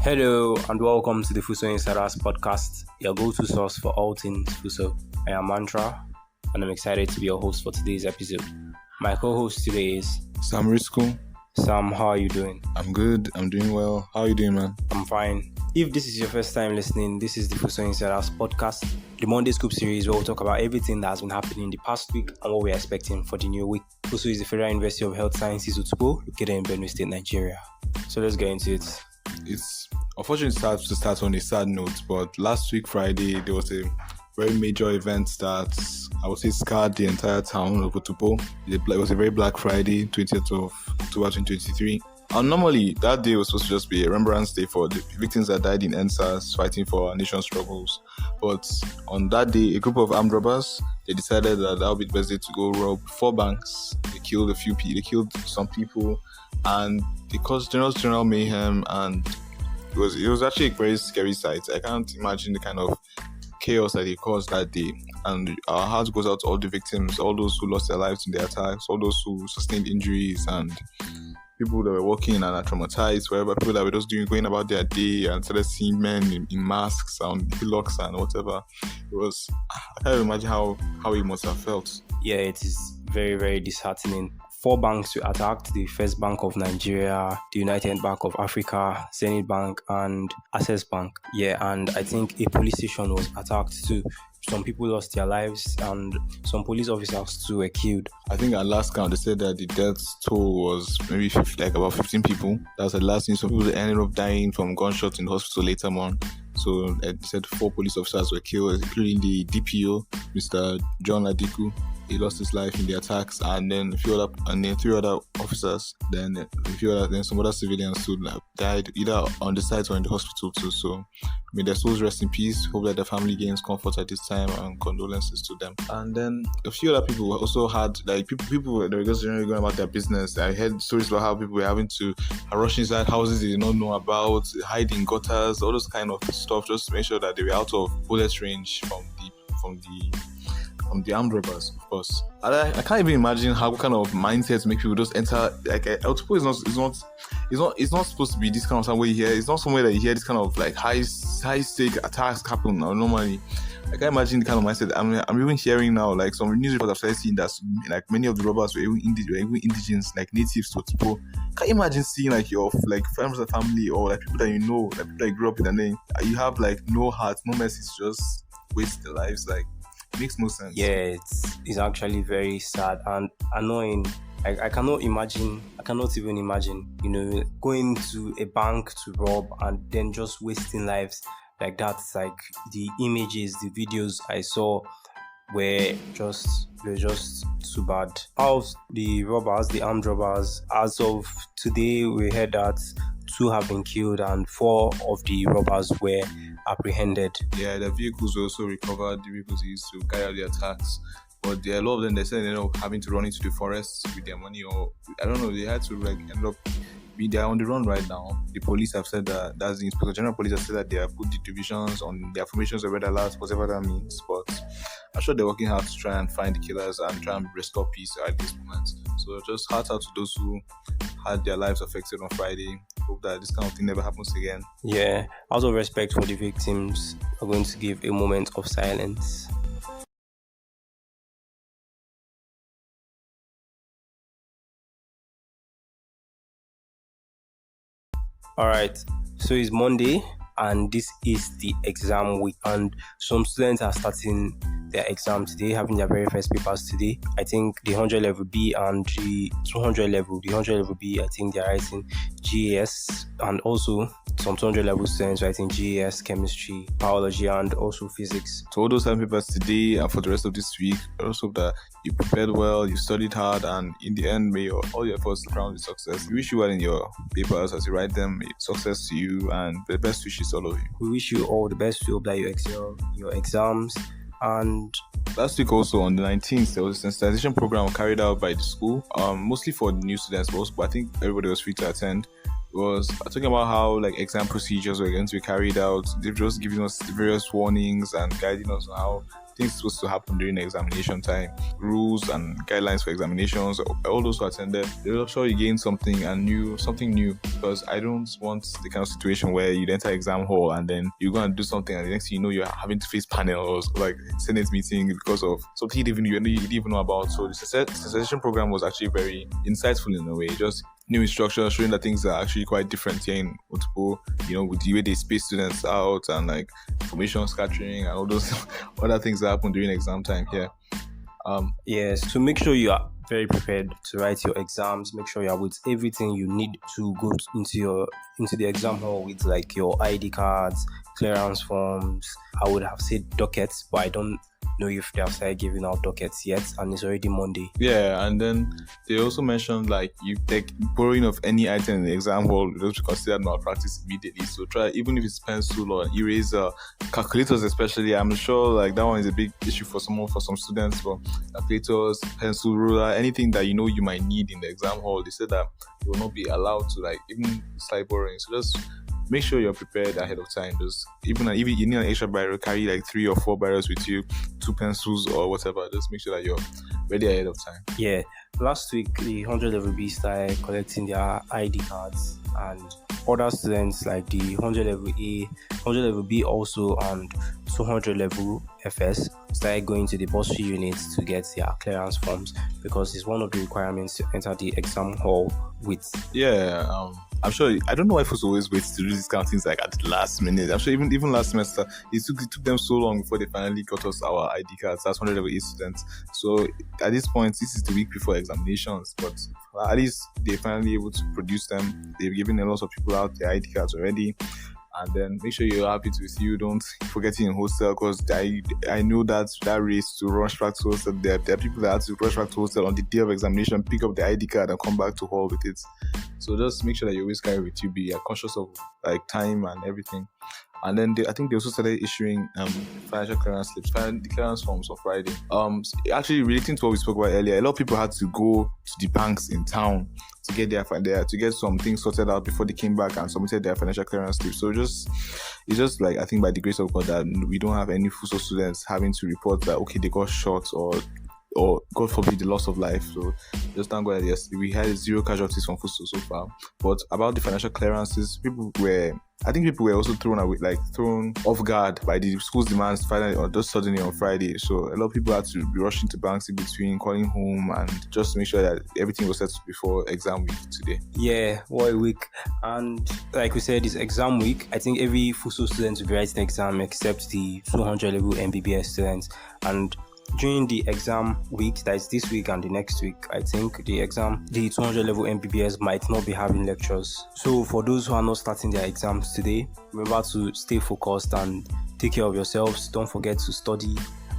Hello and welcome to the FUHSO Insiders podcast, your go-to source for all things FUHSO. I am Mantra and I'm excited to be your host for today's episode. My co-host today is Sam Risco. Sam. How are you doing? I'm good. I'm doing well. How are you doing, man? I'm fine. If this is your first time listening, this is the FUHSO Insiders podcast, the Monday Scoop series where we'll talk about everything that has been happening in the past week and what we're expecting for the new week. FUHSO is the Federal University of Health Sciences, Utsubo, located in Benue State, Nigeria. So let's get into it. It's unfortunate to start on a sad note, but last week Friday there was a very major event that I would say scarred the entire town of Utsubo. It was a very Black Friday, 20th of October 2023. And normally that day was supposed to just be a remembrance day for the victims that died in NSAS fighting for our nation's struggles. But on that day, a group of armed robbers, they decided that would be the best day to go rob 4 banks. They killed a few people, they killed some people, and they caused general mayhem, and it was actually a very scary sight. I can't imagine the kind of chaos that they caused that day. And our heart goes out to all the victims, all those who lost their lives in the attacks, all those who sustained injuries, and people that were walking and are traumatized, wherever, people that were just going about their day and started seeing men in masks and hillocks and whatever. I can't imagine how it must have felt. Yeah, it is very, very disheartening. 4 banks were attacked: the First Bank of Nigeria, the United Bank of Africa, Zenith Bank, and Access Bank. Yeah, and I think a police station was attacked too. Some people lost their lives and some police officers too were killed. I think at last count they said that the death toll was maybe about 15 people. That was the last thing. Some people ended up dying from gunshots in the hospital later on. So they said 4 police officers were killed, including the DPO, Mr. John Adiku. He lost his life in the attacks, and then 3 other officers. Then some other civilians too died either on the site or in the hospital too. So may their souls rest in peace. Hope that the family gains comfort at this time, and condolences to them. And then a few other people also had people that were just generally going about their business. I heard stories about how people were having to rush inside houses they did not know about, hide in gutters, all those kind of stuff, just to make sure that they were out of bullet range from the armed robbers, of course. I can't even imagine how kind of mindsets make people just enter. Like Outpost is not supposed to be this kind of somewhere here. It's not somewhere that you hear this kind of like high stake attacks happen normally. I can't imagine the kind of mindset. I'm even hearing now, like some news reports have started seeing that like many of the robbers were even indigenous, like natives to Otsubo. Can't you imagine seeing like your friends and family, or like people that you know, like people that you grew up with, and then you have like no heart, no mercy, just waste their lives. Like, it makes no sense. Yeah, it's actually very sad and annoying. I cannot even imagine, going to a bank to rob and then just wasting lives like that. It's like the images, the videos I saw were just too bad. Of the armed robbers, as of today, we heard that 2 have been killed and 4 of the robbers were apprehended. Yeah, the vehicles were also recovered, the vehicles used to carry out the attacks. But there are a lot of them, they said they ended up having to run into the forests with their money, or I don't know, they had to end up they're on the run right now. The police have said that's the Inspector General Police have said that they have put the divisions on their formations of red alert, whatever that means. But I'm sure they're working hard to try and find the killers and try and restore peace at this moment. So just heart out to those who had their lives affected on Friday. Hope that this kind of thing never happens again. Yeah, out of respect for the victims, we're going to give a moment of silence. Alright, so it's Monday and this is the exam week, and some students are starting their exam today, having their very first papers today. I think the 100 level B and the 200 level. The 100 level B, I think they're writing GAS, and also some 200 level students writing GAS, chemistry, biology, and also physics. So all those papers today and for the rest of this week, I also hope that you prepared well, you studied hard, and in the end, may all your efforts crown with success. We wish you well in your papers as you write them. Success to you, and the best wishes to all of you. We wish you all the best. We hope that you excel in your exams. And last week also on the 19th, there was a sensitization program carried out by the school, mostly for the new students, but I think everybody was free to attend. It was talking about how like exam procedures were going to be carried out. They've just given us various warnings and guiding us on how things supposed to happen during examination time, rules and guidelines for examinations. All those who attended, they'll sure you gain something new. Because I don't want the kind of situation where you enter exam hall and then you're going to do something and the next thing you know you're having to face panels like Senate meeting because of something you didn't even know about. So the sensation program was actually very insightful in a way. Just new instructions showing that things are actually quite different here in Otupo, with the way they space students out and like information scattering and all those other things that happen during exam time here. Yes, to make sure you are very prepared to write your exams, make sure you are with everything you need to go into the exam hall with, like your ID cards, clearance forms. I would have said dockets, but I don't know if they have started giving out dockets yet, and it's already Monday. Yeah, and then they also mentioned like you take borrowing of any item in the exam hall will be considered malpractice immediately. So try, even if it's pencil or eraser, calculators especially. I'm sure like that one is a big issue for some students. For calculators, pencil, ruler, anything that you might need in the exam hall, they said that you will not be allowed to like even start borrowing. So just make sure you're prepared ahead of time. Just even you need an extra biro, carry like 3 or 4 biros with you, 2 pencils or whatever. Just make sure that you're ready ahead of time. Yeah, last week the 100 level B started collecting their ID cards, and other students like the 100 level A, 100 level B also, and 200 level FS started going to the bursary units to get their clearance forms, because it's one of the requirements to enter the exam hall with. I'm sure. I don't know why FUHSO always waits to do these kind of things like at the last minute. I'm sure even last semester it took them so long before they finally got us our ID cards. That's 100 level A students. So at this point, this is the week before examinations, but at least they're finally able to produce them. They've given a lot of people out their ID cards already. And then make sure you're happy with you. Don't forget it in hostel, because I know that race to rush back to hostel. There are people that have to rush back to hostel on the day of examination, pick up the ID card and come back to hall with it. So just make sure that you always carry with you. Be conscious of like time and everything. And then I think they also started issuing financial clearance slips, the clearance forms on Friday. Actually relating to what we spoke about earlier, a lot of people had to go to the banks in town to get to get some things sorted out before they came back and submitted their financial clearance slips. So it's just like, I think by the grace of God that we don't have any FUHSO students having to report that okay they got shot or God forbid the loss of life. So just thank God that yes, we had 0 casualties from FUHSO so far. But about the financial clearances, people were also thrown off guard by the school's demands finally or just suddenly on Friday. So a lot of people had to be rushing to banks in between, calling home, and just to make sure that everything was set before exam week today. Yeah, what a week. And like we said, this exam week, I think every FUHSO student will be writing an exam except the 200 level MBBS students. And during the exam week, that is this week and the next week, I think the 200 level MBBS might not be having lectures. So for those who are not starting their exams today, remember to stay focused and take care of yourselves. Don't forget to study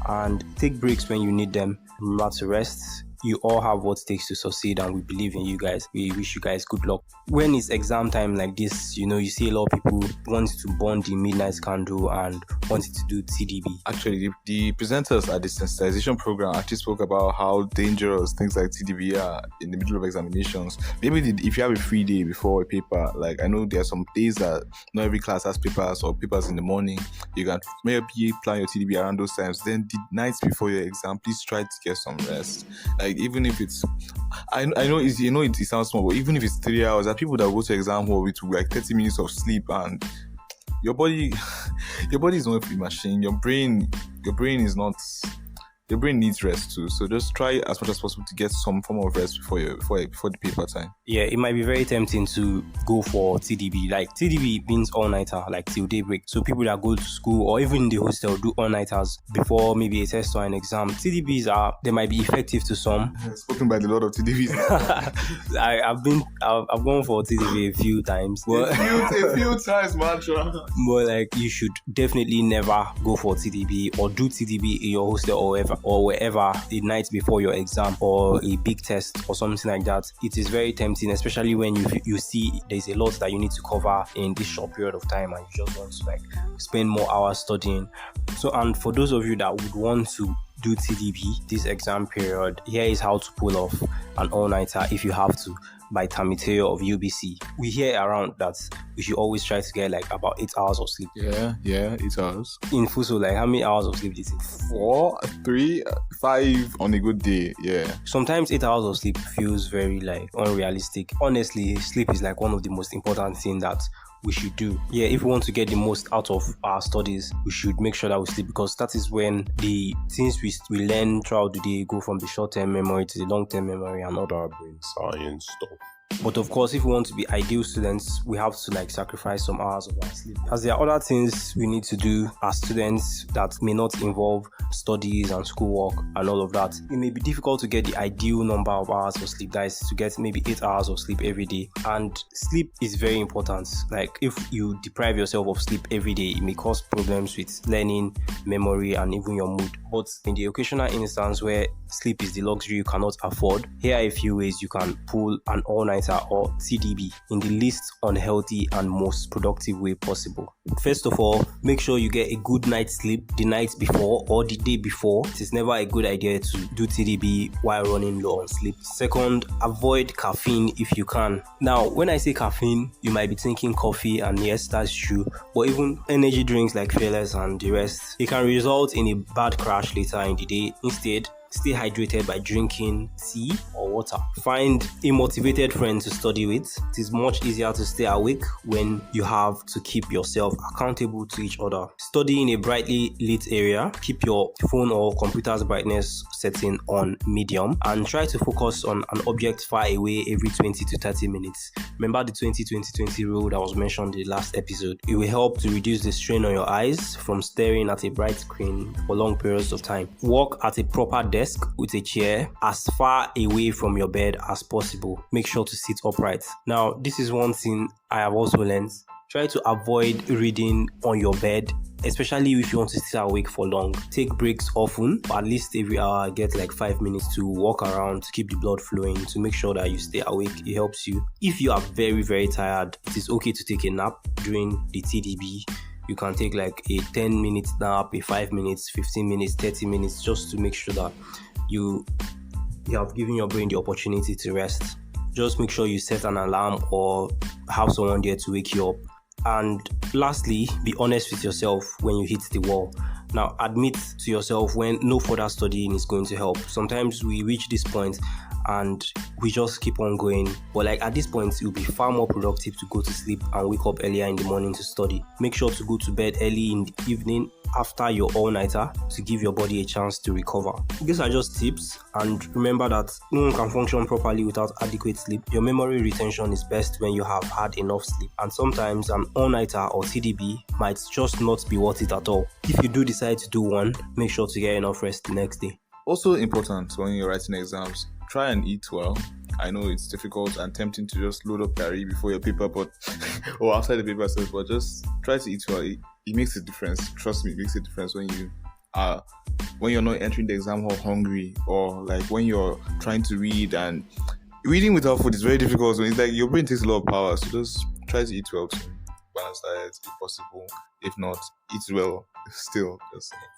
and take breaks when you need them. Remember to rest. You all have what it takes to succeed, and we believe in you guys. We wish you guys good luck. When it's exam time like this, you see a lot of people want to burn the midnight candle and wanted to do TDB. Actually, the presenters at the sensitization program actually spoke about how dangerous things like TDB are in the middle of examinations. Maybe if you have a free day before a paper, like I know there are some days that not every class has papers or papers in the morning. You can maybe plan your TDB around those times. Then the nights before your exam, please try to get some rest. Like even if it's, I know it sounds small, but even if it's 3 hours, there are people that go to exam hall with like 30 minutes of sleep, and your body is not a machine. Your brain needs rest too. So just try as much as possible to get some form of rest before the paper time. Yeah, it might be very tempting to go for TDB. Like TDB means all-nighter, like till daybreak. So people that go to school or even in the hostel do all-nighters before maybe a test or an exam. TDBs they might be effective to some. Spoken by the Lord of TDBs. I've gone for TDB a few times. But a few times, man. But like you should definitely never go for TDB or do TDB in your hostel or wherever the night before your exam or a big test or something like that. It is very tempting, especially when you see there's a lot that you need to cover in this short period of time and you just want to like spend more hours studying. So, and for those of you that would want to do TDB this exam period, here is how to pull off an all-nighter if you have to. by Tamiteo of UBC. We hear around that we should always try to get like about 8 hours of sleep. Yeah, 8 hours. In FUHSO, like how many hours of sleep do you think? 4, 3, 5 on a good day. Yeah. Sometimes 8 hours of sleep feels very like unrealistic. Honestly, sleep is like one of the most important things that we should do. Yeah, if we want to get the most out of our studies, we should make sure that we sleep, because that is when the things we learn throughout the day go from the short-term memory to the long-term memory and other brain science stuff. But of course, if we want to be ideal students, we have to like sacrifice some hours of our sleep, as there are other things we need to do as students that may not involve studies and schoolwork and all of that. It may be difficult to get the ideal number of hours of sleep, that is to get maybe 8 hours of sleep every day. And sleep is very important. Like if you deprive yourself of sleep every day, it may cause problems with learning, memory, and even your mood. But in the occasional instance where sleep is the luxury you cannot afford, here are a few ways you can pull an all-nighter or TDB in the least unhealthy and most productive way possible. First of all, make sure you get a good night's sleep the night before or the day before. It is never a good idea to do TDB while running low on sleep. Second, avoid caffeine if you can. Now, when I say caffeine, you might be thinking coffee, and yes, that's true, but even energy drinks like Fearless and the rest, it can result in a bad crash later in the day. Instead, stay hydrated by drinking tea or water. Find a motivated friend to study with. It is much easier to stay awake when you have to keep yourself accountable to each other. Study in a brightly lit area. Keep your phone or computer's brightness setting on medium and try to focus on an object far away every 20 to 30 minutes. Remember the 20-20-20 rule that was mentioned in the last episode. It will help to reduce the strain on your eyes from staring at a bright screen for long periods of time. Work at a proper desk with a chair as far away from your bed as possible. Make sure to sit upright. Now, this is one thing I have also learned. Try to avoid reading on your bed, especially if you want to stay awake for long. Take breaks often, at least every hour. Get like 5 minutes to walk around to keep the blood flowing, to make sure that you stay awake. It helps you. If you are very, very tired, it is okay to take a nap during the TDB. You can take like a 10-minute nap, a 5 minutes, 15 minutes, 30 minutes, just to make sure that you have given your brain the opportunity to rest. Just make sure you set an alarm or have someone there to wake you up. And lastly, be honest with yourself when you hit the wall. Now, admit to yourself when no further studying is going to help. Sometimes we reach this point and we just keep on going, but like at this point it will be far more productive to go to sleep and wake up earlier in the morning to study. Make sure to go to bed early in the evening after your all-nighter to give your body a chance to recover. These are just tips, and remember that no one can function properly without adequate sleep. Your memory retention is best when you have had enough sleep, and sometimes an all-nighter or TDB might just not be worth it at all. If you do decide to do one, make sure to get enough rest the next day. Also important when you're writing exams, try and eat well. I know it's difficult and tempting to just load up curry before your paper, but or outside the paper says, but just try to eat well. It makes a difference. Trust me, it makes a difference when you're not entering the exam hall hungry, or like when you're trying to read, and reading without food is very difficult. So it's like your brain takes a lot of power. So just try to eat well too. Balance diet if possible. If not, eat well still.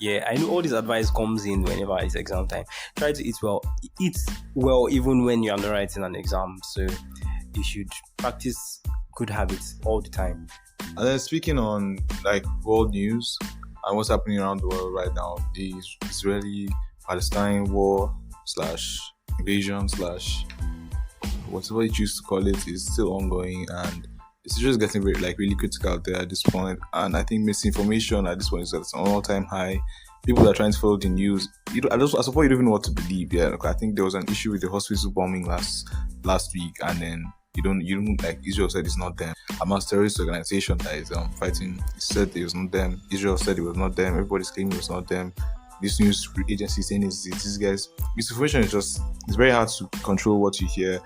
Yeah, I know all this advice comes in whenever it's exam time. Try to eat well. Eat well even when you're not writing an exam. So you should practice good habits all the time. And then speaking on like world news and what's happening around the world right now, the Israeli-Palestine war / invasion / whatever you choose to call it is still ongoing, and it's just getting really critical out there at this point. And I think misinformation at this point is at an all-time high. People are trying to follow the news. I suppose you don't even know what to believe. Yeah, I think there was an issue with the hospital bombing last week, and then you don't like Israel said it's not them. Hamas terrorist organization that is fighting. It said it was not them. Israel said it was not them. Everybody's claiming it was not them. This news agency saying it's these guys. Misinformation it's very hard to control what you hear.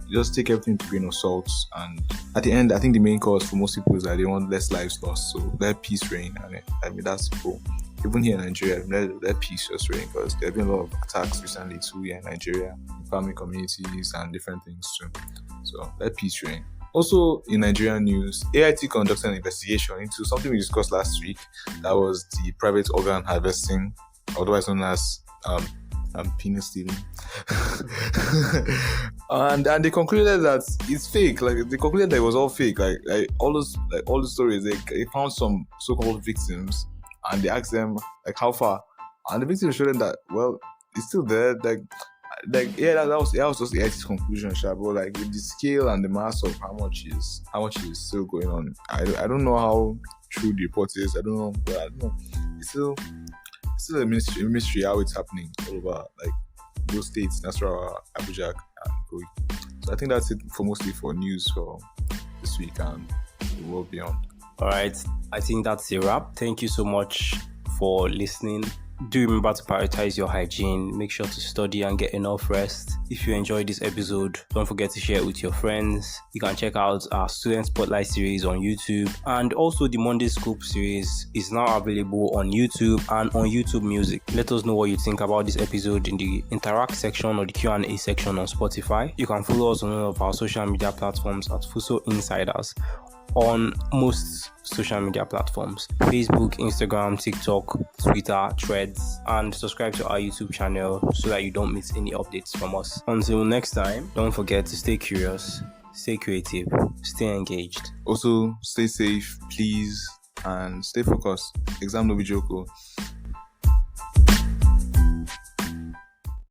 Just take everything with a grain of salt. And at the end, I think the main cause for most people is that they want less lives lost. So let peace reign. I mean that's cool. Even here in Nigeria, let peace just reign, because there have been a lot of attacks recently too here in Nigeria, in farming communities and different things too. So let peace reign. Also, in Nigerian news, AIT conducted an investigation into something we discussed last week. That was the private organ harvesting, otherwise known as and penis stealing. and they concluded that it's fake. Like they concluded that it was all fake. Like all the stories. They found some so-called victims, and they asked them like how far, and the victims showed them that well, it's still there. Yeah, that was just the artist's conclusion, sure. But like with the scale and the mass of how much is still going on, I don't know how true the report is. I don't know, but I don't know. It's still a mystery how it's happening all over like those states, Nasarawa, Abuja, and Kogi. So I think that's it mostly for news for this week and the world beyond. All right, I think that's a wrap. Thank you so much for listening. Do remember to prioritize your hygiene. Make sure to study and get enough rest. If you enjoyed this episode, don't forget to share it with your friends. You can check out our Student Spotlight series on YouTube, and also the Monday Scoop series is now available on YouTube and on YouTube Music. Let us know what you think about this episode in the interact section or the Q&A section on Spotify. You can follow us on all of our social media platforms at FUHSO Insiders on most social media platforms: Facebook, Instagram, TikTok, Twitter, Threads, and subscribe to our YouTube channel so that you don't miss any updates from us. Until next time, don't forget to stay curious, stay creative, stay engaged. Also, stay safe, please, and stay focused. Exam no be joke.